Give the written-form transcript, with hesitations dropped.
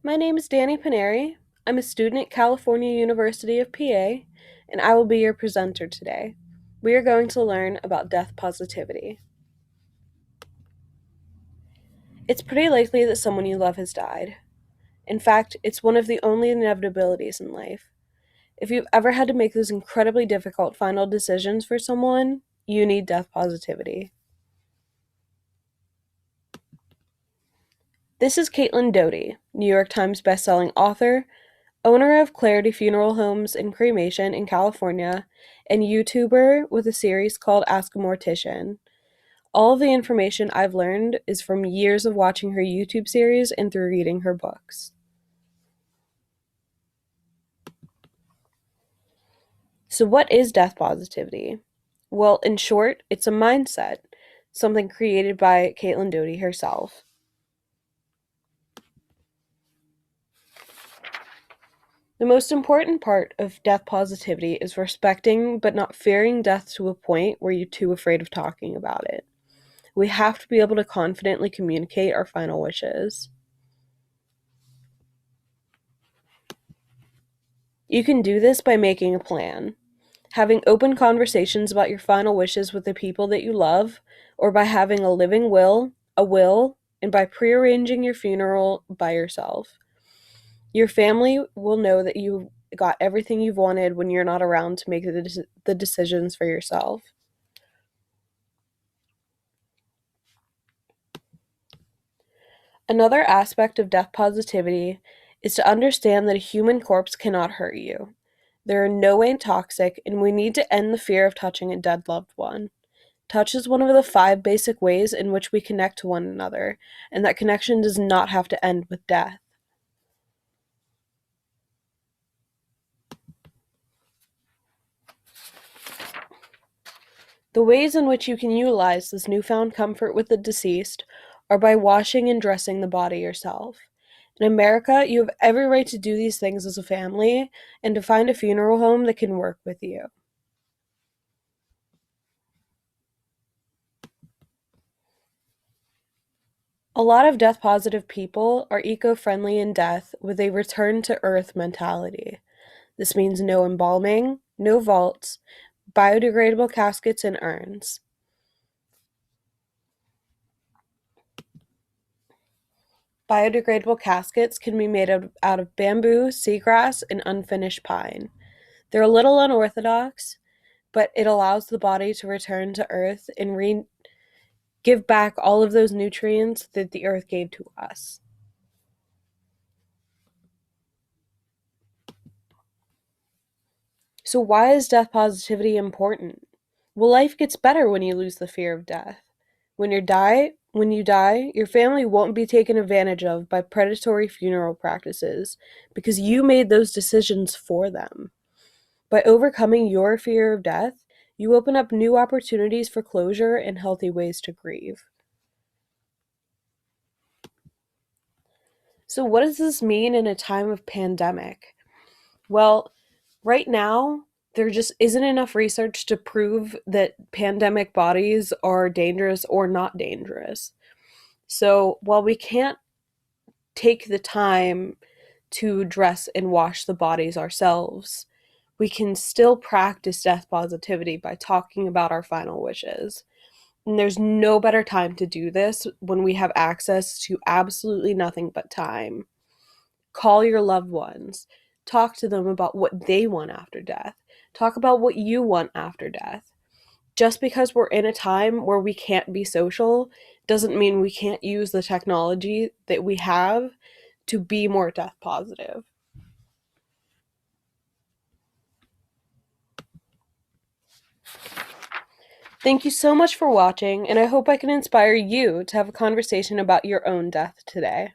My name is Danny Paneri. I'm a student at California University of PA, and I will be your presenter today. We are going to learn about death positivity. It's pretty likely that someone you love has died. In fact, it's one of the only inevitabilities in life. If you've ever had to make those incredibly difficult final decisions for someone, you need death positivity. This is Caitlin Doughty, New York Times bestselling author, owner of Clarity Funeral Homes and Cremation in California, and YouTuber with a series called Ask a Mortician. All of the information I've learned is from years of watching her YouTube series and through reading her books. So, what is death positivity? Well, in short, it's a mindset, something created by Caitlin Doughty herself. The most important part of death positivity is respecting but not fearing death to a point where you're too afraid of talking about it. We have to be able to confidently communicate our final wishes. You can do this by making a plan, having open conversations about your final wishes with the people that you love, or by having a living will, and by prearranging your funeral by yourself. Your family will know that you got everything you've wanted when you're not around to make the decisions for yourself. Another aspect of death positivity is to understand that a human corpse cannot hurt you. They're in no way toxic, and we need to end the fear of touching a dead loved one. Touch is one of the 5 basic ways in which we connect to one another, and that connection does not have to end with death. The ways in which you can utilize this newfound comfort with the deceased are by washing and dressing the body yourself. In America, you have every right to do these things as a family and to find a funeral home that can work with you. A lot of death positive people are eco-friendly in death with a return to earth mentality. This means no embalming, no vaults, biodegradable caskets and urns. Biodegradable caskets can be made out of bamboo, seagrass, and unfinished pine. They're a little unorthodox, but it allows the body to return to earth and give back all of those nutrients that the earth gave to us. So why is death positivity important? Well, life gets better when you lose the fear of death. When you die, your family won't be taken advantage of by predatory funeral practices because you made those decisions for them. By overcoming your fear of death, you open up new opportunities for closure and healthy ways to grieve. So, what does this mean in a time of pandemic? Well, right now, there just isn't enough research to prove that pandemic bodies are dangerous or not dangerous. So, while we can't take the time to dress and wash the bodies ourselves, we can still practice death positivity by talking about our final wishes. And there's no better time to do this when we have access to absolutely nothing but time. Call your loved ones. Talk to them about what they want after death. Talk about what you want after death. Just because we're in a time where we can't be social doesn't mean we can't use the technology that we have to be more death positive. Thank you so much for watching, and I hope I can inspire you to have a conversation about your own death today.